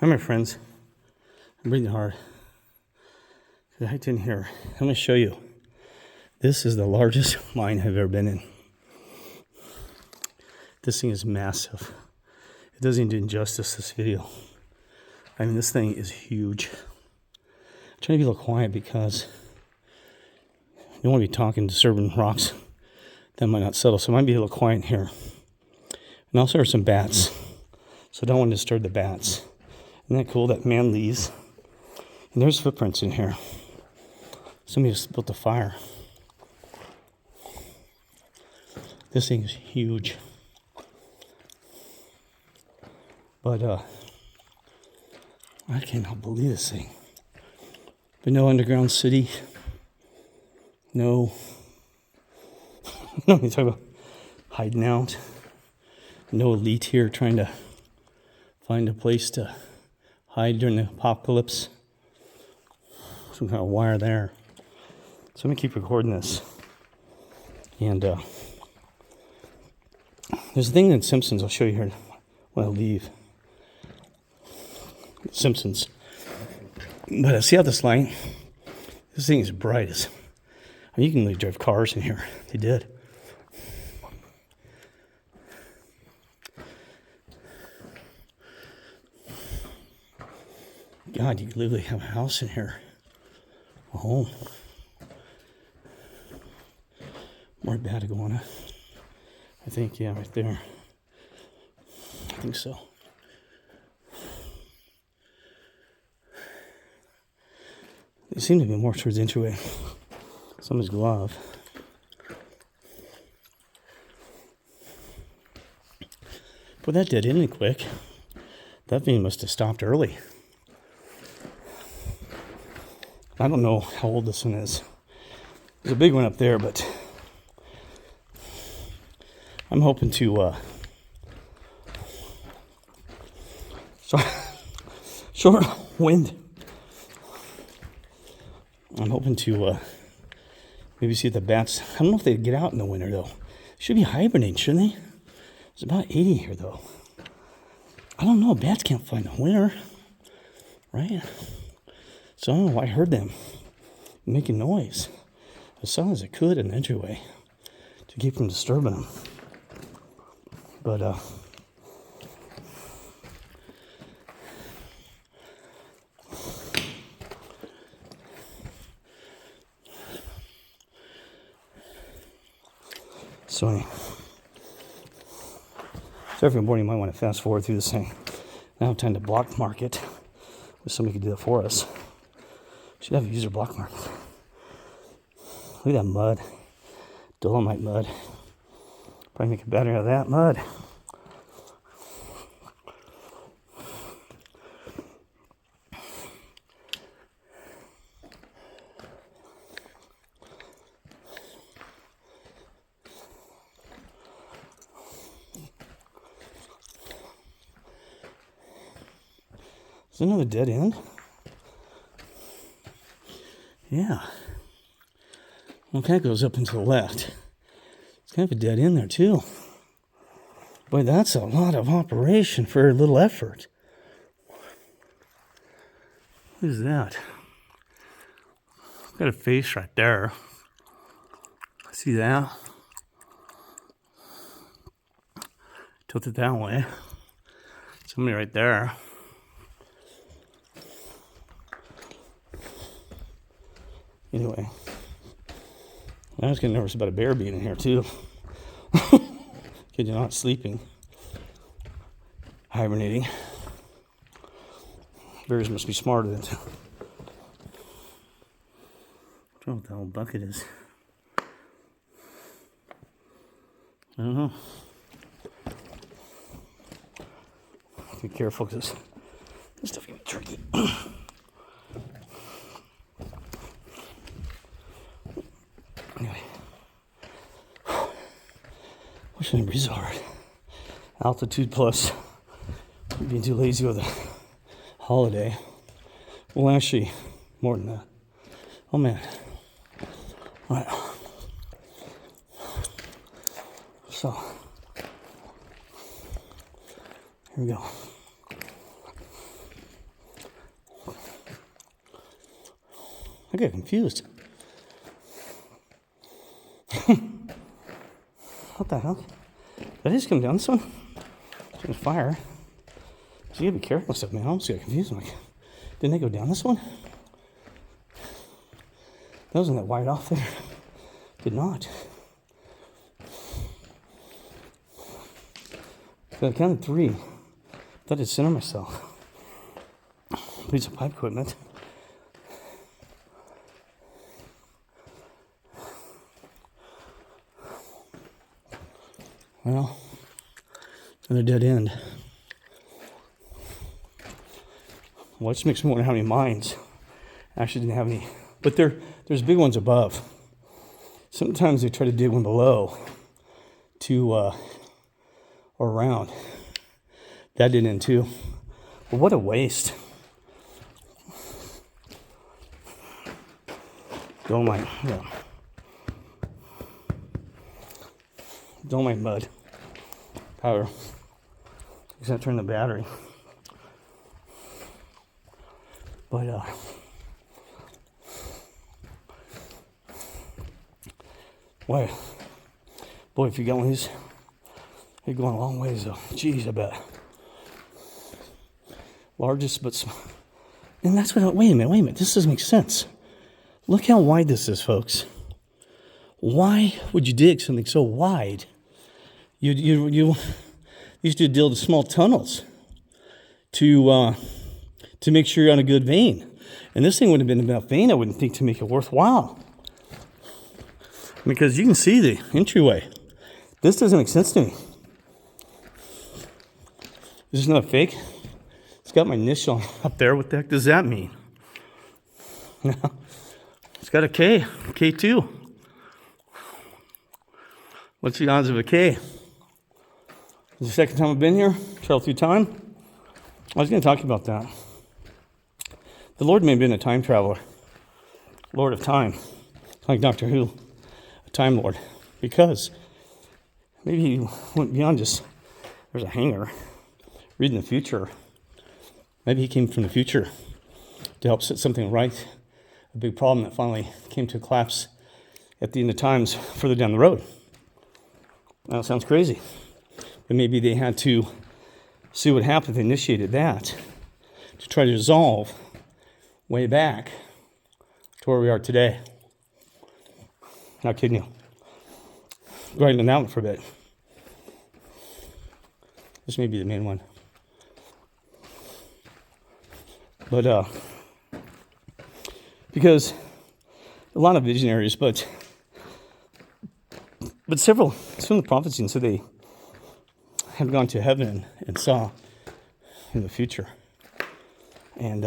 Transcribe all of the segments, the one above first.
Hi, my friends. I'm breathing hard. I hiked in here. I'm going to show you. This is the largest mine I've ever been in. This thing is massive. It doesn't even do justice to this video. I mean, this thing is huge. I'm trying to be a little quiet because you don't want to be talking, disturbing rocks that might not settle. So I might be a little quiet in here. And also there's some bats. So I don't want to disturb the bats. Isn't that cool? That man leaves. And there's footprints in here. Somebody just built a fire. This thing is huge. But I cannot believe this thing. But no underground city. No. No, you talk about hiding out. No elite here trying to find a place to hide during the apocalypse. Some kind of wire there. So I'm going to keep recording this. And there's a thing in Simpsons I'll show you here when I leave. Simpsons. But I see how this light, this thing is bright as, I mean, you can really drive cars in here. They did. God, you could literally have a house in here. A home. More bad iguana. I think, yeah, right there. I think so. They seem to be more towards the entryway. Somebody's glove. But that did end quick. That thing must have stopped early. I don't know how old this one is. There's a big one up there, but I'm hoping to short wind. I'm hoping to maybe see if the bats. I don't know if they get out in the winter though. Should be hibernating, shouldn't they? It's about 80 here though. I don't know. Bats can't find the winter, right? So I don't know why I heard them making noise as long as it could in the entryway to keep from disturbing them. But so anyway, so every morning you might want to fast forward through this thing. Now I have time to block mark it. Wish somebody could do that for us. Should have a user block mark. Look at that mud. Dolimite mud. Probably make a battery out of that mud. Is there another dead end? Yeah. Well, it kind of goes up and to the left. It's kind of a dead end there, too. Boy, that's a lot of operation for a little effort. What is that? Got a face right there. See that? Tilt it that way. Somebody right there. Anyway, I was getting nervous about a bear being in here too. Kid, you're not sleeping, hibernating. Bears must be smarter than. I don't know what the whole bucket is. I don't know. Be careful because this stuff can be tricky. Anyway, wish I didn't breathe so hard. Altitude plus being too lazy with a holiday. Well, actually, more than that. Oh man. All right. So, here we go. I get confused. What the hell? Did I just come down this one? There's fire. So you gotta be careful with stuff, man. I almost got confused. I'm like, didn't I go down this one? That wasn't that wide off there. Did not. So I counted 3. I thought I'd center myself. Piece of pipe equipment. Well, another dead end. Well, it just makes me wonder how many mines actually didn't have any. But there's big ones above. Sometimes they try to dig one below to or around. That did end too. But what a waste. Dolimite, yeah. Dolimite mud. Powder. Just gotta turn the battery. But boy, if you got one of these, you're going a long ways though. Jeez, I bet. Largest, but small. And that's what. Wait a minute. This doesn't make sense. Look how wide this is, folks. Why would you dig something so wide? You used to drill the small tunnels to make sure you're on a good vein. And this thing would have been enough vein, I wouldn't think, to make it worthwhile. Because you can see the entryway. This doesn't make sense to me. This is not fake. It's got my initial up there. What the heck does that mean? It's got a K, K2. What's the odds of a K? This is the second time I've been here. Traveled through time. I was going to talk about that. The Lord may have been a time traveler. Lord of time. Like Doctor Who. A time lord. Because maybe he went beyond just, there's a hanger. Reading the future. Maybe he came from the future to help set something right. A big problem that finally came to a collapse at the end of times further down the road. Now, it sounds crazy. But maybe they had to see what happened. They initiated that to try to resolve way back to where we are today. Not kidding you. Go ahead and announce for a bit. This may be the main one. But, because a lot of visionaries, but some of the prophets said they had gone to heaven and saw in the future. And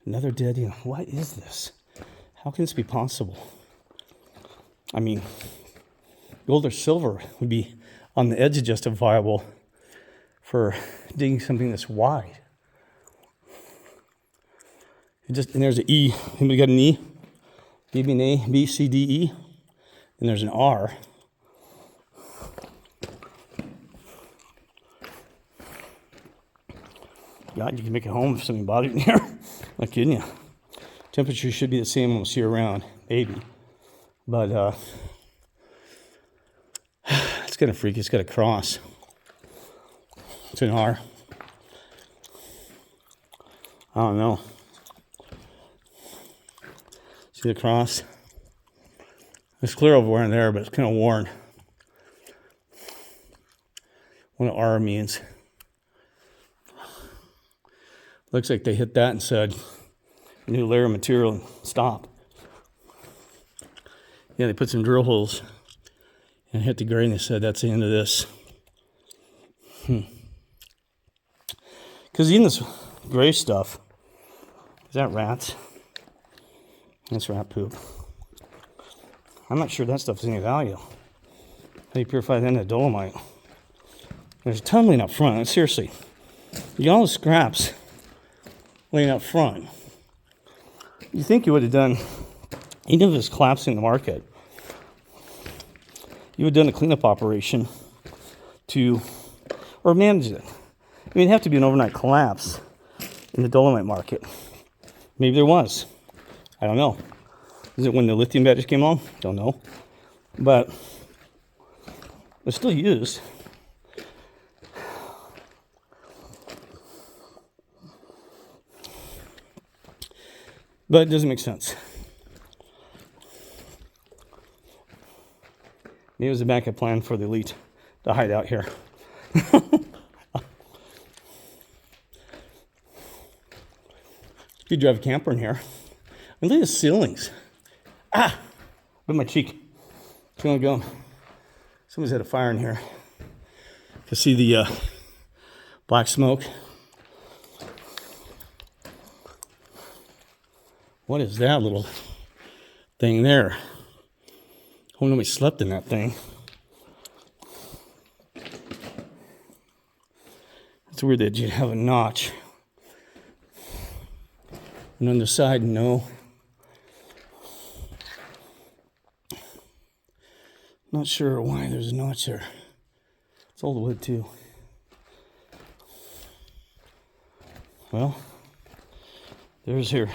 another dead, what is this? How can this be possible? I mean, gold or silver would be on the edge of justifiable for digging something this wide. And there's an E. Anybody got an E? Maybe an A, B, C, D, E. And there's an R. God, you can make it home if something bothered you here. Not kidding you. Temperature should be the same almost year round, maybe. But it's kind of freaky. It's got a cross. It's an R. I don't know. See the cross? It's clear over in there, but it's kind of worn. What an R means. Looks like they hit that and said, new layer of material and stop. Yeah, they put some drill holes and hit the grade and they said, that's the end of this. Because even this gray stuff, is that rats? That's rat poop. I'm not sure that stuff has any value. How do you purify that into Dolimite? There's a ton laying up front. Seriously. You got all the scraps laying up front. You think you would have done, even if it was collapsing the market, you would have done a cleanup operation or manage it. I mean, it'd have to be an overnight collapse in the Dolimite market. Maybe there was. I don't know. Is it when the lithium batteries came along? Don't know. But they're still used. But it doesn't make sense. Maybe it was a backup plan for the elite to hide out here. You drive a camper in here. And look at the ceilings. Ah! Look at my cheek. Feeling going. Someone's had a fire in here. You can see the black smoke. What is that little thing there? Hope nobody slept in that thing. It's weird that you'd have a notch. And on the side, no. Not sure why there's a notch there. It's old wood too. Well, there's here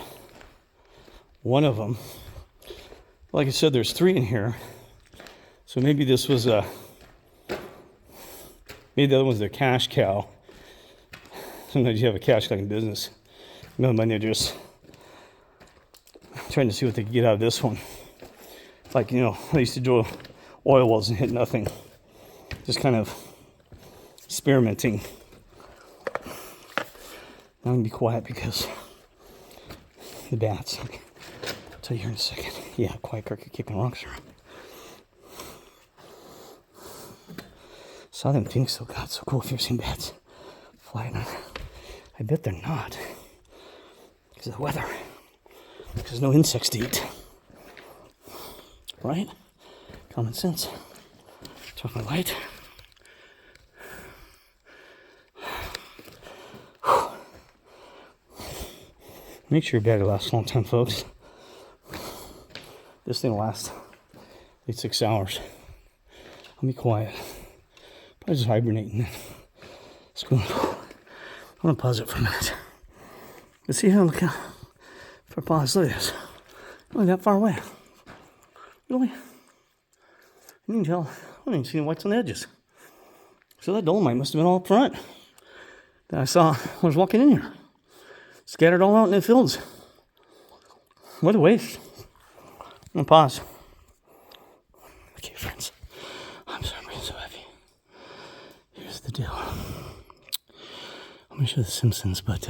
one of them. Like I said, there's 3 in here. So maybe this was maybe the other one's their cash cow. Sometimes you have a cash cow in business. Another managers trying to see what they can get out of this one. Like, you know, I used to drill oil wells and hit nothing. Just kind of experimenting. Now I'm gonna be quiet because the bats. Okay. I'll tell you here in a second. Yeah, quiet cricket kicking rocks around. Saw them things so God, so cool. If you've ever seen bats flying, I bet they're not. Because of the weather. Because there's no insects to eat. Right? Common sense. Turn off my light. Make sure your battery lasts a long time, folks. This thing will last at least 6 hours. I'll be quiet. Probably just hibernating. It's cool. I want to pause it for a minute. Let's see how look how for pause. Look at this. Only that far away. Really? You can tell. I don't even see any whites on the edges. So that Dolimite must have been all up front that I saw when I was walking in here. Scattered all out in the fields. What a waste. I'm gonna pause. Okay, friends. I'm sorry I'm breathing so heavy. Here's the deal. I'm gonna show the Simpsons, but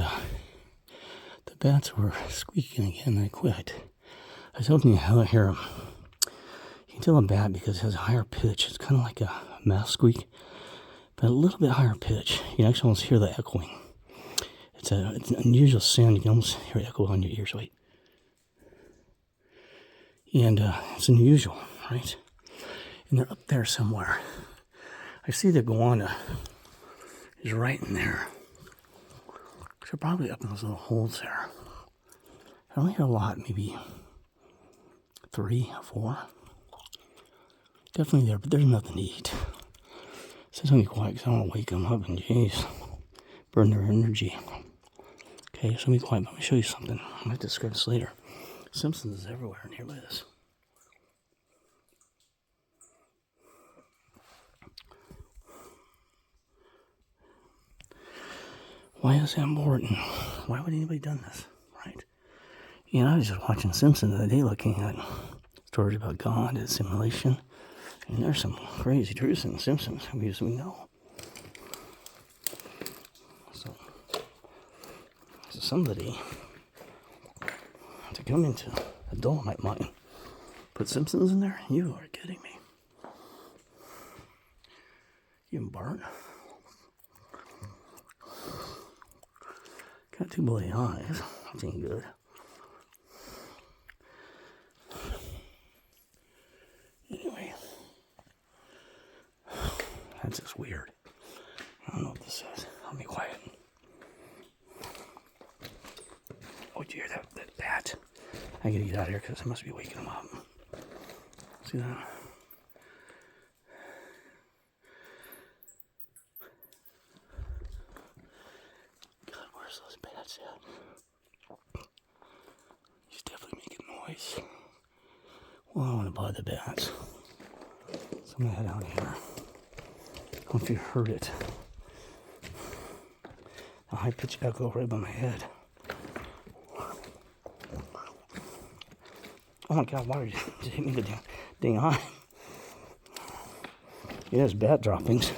the bats were squeaking again and I quit. I was hoping you hear them. You can tell a bat because it has a higher pitch. It's kind of like a mouse squeak, but a little bit higher pitch. You can actually almost hear the echoing. It's an unusual sound. You can almost hear it echo on your ears. Wait. And it's unusual, right? And they're up there somewhere. I see the iguana is right in there. They're probably up in those little holes there. I don't hear a lot, maybe 3 or 4. Definitely there, but there's nothing to eat. So it's gonna be quiet because I don't want to wake them up and jeez, burn their energy. Okay, so be quiet. Let me show you something. I might describe this later. Simpsons is everywhere in here. Look at this. Why is that important? Why would anybody done this? Right? You know, I was just watching Simpsons the other day looking at stories about God and simulation. And there's some crazy truths in the Simpsons, because we know. So somebody to come into a Dolimite mine, put Simpsons in there? You are kidding me. You can burn. Got 2 bloody eyes. That ain't good. Anyway. That's just weird. I don't know what this is. I'll be quiet. Oh, did you hear that bat? I gotta get out of here because I must be waking them up. See that? God, where's those bats at? These definitely making noise. Well, I don't want to bother the bats. So I'm going to head out here. I don't know if you heard it. A high-pitched echo right by my head. Oh my God, why did you hit me the dang eye? Yeah, there's bat droppings.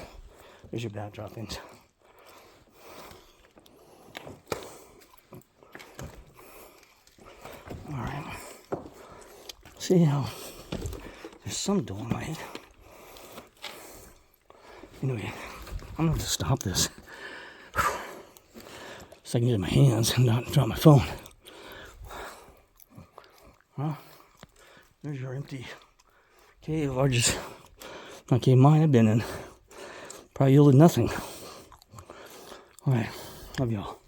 There's your bat droppings. Alright. See how there's some Dolimite. Anyway, I'm going to stop this. So I can get in my hands and not drop my phone. Well, there's your empty cave, largest cave mine I've been in. Probably yielded nothing. Alright, love y'all.